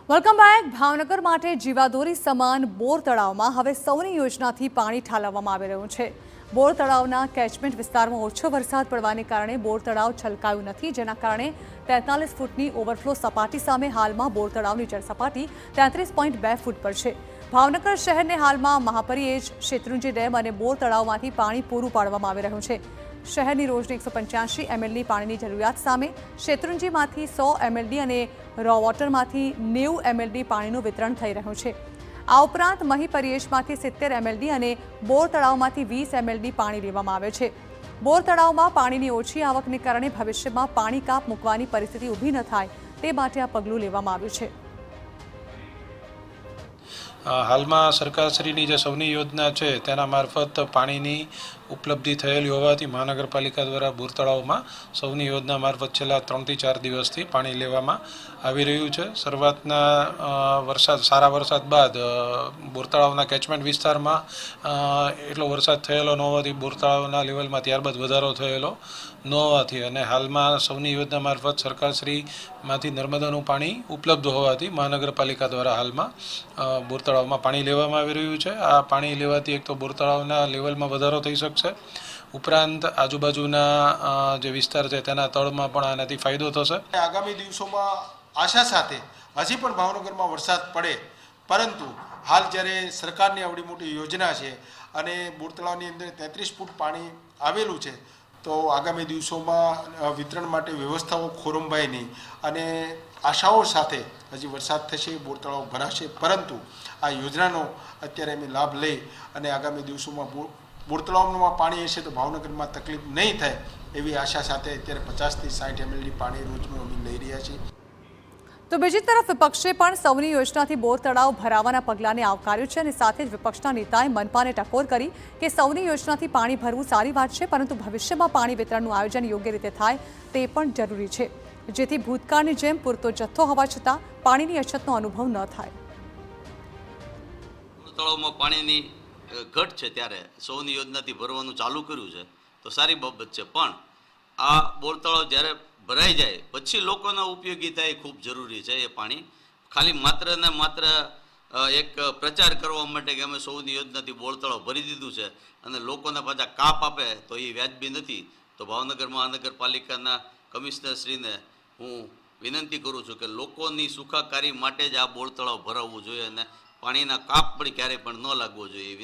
Welcome back. Bhavnagar માટે જીવાદોરી સમાન બોર તળાવમાં હવે સૌની યોજનાથી પાણી ઠાલવવામાં આવી રહ્યું છે। બોર તળાવના કેચમેન્ટ વિસ્તારમાં ઓછો વરસાદ પડવાને કારણે બોર તળાવ છલકાયું નથી, જેના કારણે 43 ફૂટની ઓવરફ્લો સપાટી સામે હાલમાં બોર તળાવની જળ સપાટી 33.2 ફૂટ પર છે। ભાવનગર શહેરને હાલમાં મહાપરિએજ, શેત્રુંજી ડેમ અને બોર તળાવમાંથી પાણી પૂરું પાડવામાં આવી રહ્યું છે। શહેરની રોજની 185 એમએલડી પાણીની જરૂરિયાત સામે શેત્રુંજીમાંથી 100 એમએલડી અને રો વોટરમાંથી 90 એમએલડી પાણીનું વિતરણ થઈ રહ્યું છે। આ ઉપરાંત મહીપરિએશમાંથી 70 એમએલડી અને બોર તળાવમાંથી 20 એમએલડી પાણી લેવામાં આવે છે। બોર તળાવમાં પાણીની ઓછી આવકને કારણે ભવિષ્યમાં પાણી કાપ મૂકવાની પરિસ્થિતિ ઊભી ન થાય તે માટે આ પગલું લેવામાં આવ્યું છે। હાલમાં સરકારશ્રીની જે સૌની યોજના છે તેના મારફત પાણીની ઉપલબ્ધિ થયેલી હોવાથી મહાનગરપાલિકા દ્વારા બોર તળાવમાં સૌની યોજના મારફત છેલ્લા 3 થી 4 દિવસથી પાણી લેવામાં આવી રહ્યું છે। શરૂઆતના સારા વરસાદ બાદ બોર તળાવના કેચમેન્ટ વિસ્તારમાં એટલો વરસાદ થયેલો ન હોવાથી બોર તળાવના લેવલમાં ત્યારબાદ વધારો થયેલો ન હોવાથી અને હાલમાં સૌની યોજના મારફત સરકારશ્રીમાંથી નર્મદાનું પાણી ઉપલબ્ધ હોવાથી મહાનગરપાલિકા દ્વારા હાલમાં બોર તળાવમાં પાણી લેવામાં આવી રહ્યું છે। આ પાણી લેવાથી એક તો બોર તળાવના લેવલમાં વધારો થઈ શકશે, ઉપરાંત આજુબાજુના જે વિસ્તાર છે તેના તળમાં પણ આનાથી ફાયદો થશે। આગામી દિવસોમાં આશા સાથે હજી પણ ભાવનગરમાં વરસાદ પડે, પરંતુ હાલ જ્યારે સરકારની આવડી મોટી યોજના છે અને બોર તળાવની અંદર 33 ફૂટ પાણી આવેલું છે, તો આગામી દિવસોમાં વિતરણ માટે વ્યવસ્થાઓ ખોરંભાય નહીં અને આશાઓ સાથે હજી વરસાદ થશે, બોર તળાવ ભરાશે, પરંતુ આ યોજનાનો અત્યારે અમે લાભ લઈ અને આગામી દિવસોમાં બોર તળાવમાં પાણી હશે તો ભાવનગરમાં તકલીફ નહીં થાય એવી આશા સાથે અત્યારે 50 થી 60 એમએલડી પાણી રોજનું અમે લઈ રહ્યા છીએ। તો બીજી તરફ વિપક્ષે પણ સૌની યોજનાથી બોર તળાવ ભરાવાના પગલાંને આવકાર્યું છે અને સાથે જ વિપક્ષના નેતાએ મનપાને ટકોર કરી કે સૌની યોજનાથી પાણી ભરવું સારી વાત છે, પરંતુ ભવિષ્યમાં પાણી વિતરણનું આયોજન યોગ્ય રીતે થાય તે પણ જરૂરી છે, જેથી ભૂતકાળની જેમ પૂરતો જથ્થો હોવા છતાં પાણીની અછતનો અનુભવ ન થાય। તળાવમાં પાણીની ઘટ છે ત્યારે સૌની યોજનાથી ભરવાનું ચાલુ કર્યું છે તો સારી બાબત છે, પણ આ બોર તળાવ જ્યારે ભરાઈ જાય પછી લોકોને ઉપયોગી થાય એ ખૂબ જરૂરી છે। એ પાણી ખાલી માત્ર ને માત્ર એક પ્રચાર કરવા માટે કે અમે સૌની યોજનાથી બોર તળાવ ભરી દીધું છે અને લોકોને પાછા કાપ આપે તો એ વ્યાજબી નથી। તો ભાવનગર મહાનગરપાલિકાના કમિશનરશ્રીને હું વિનંતી કરું છું કે લોકોની સુખાકારી માટે જ આ બોર તળાવ ભરાવવું જોઈએ અને પાણીના કાપ પણ ક્યારેય પણ ન લાગવો જોઈએ।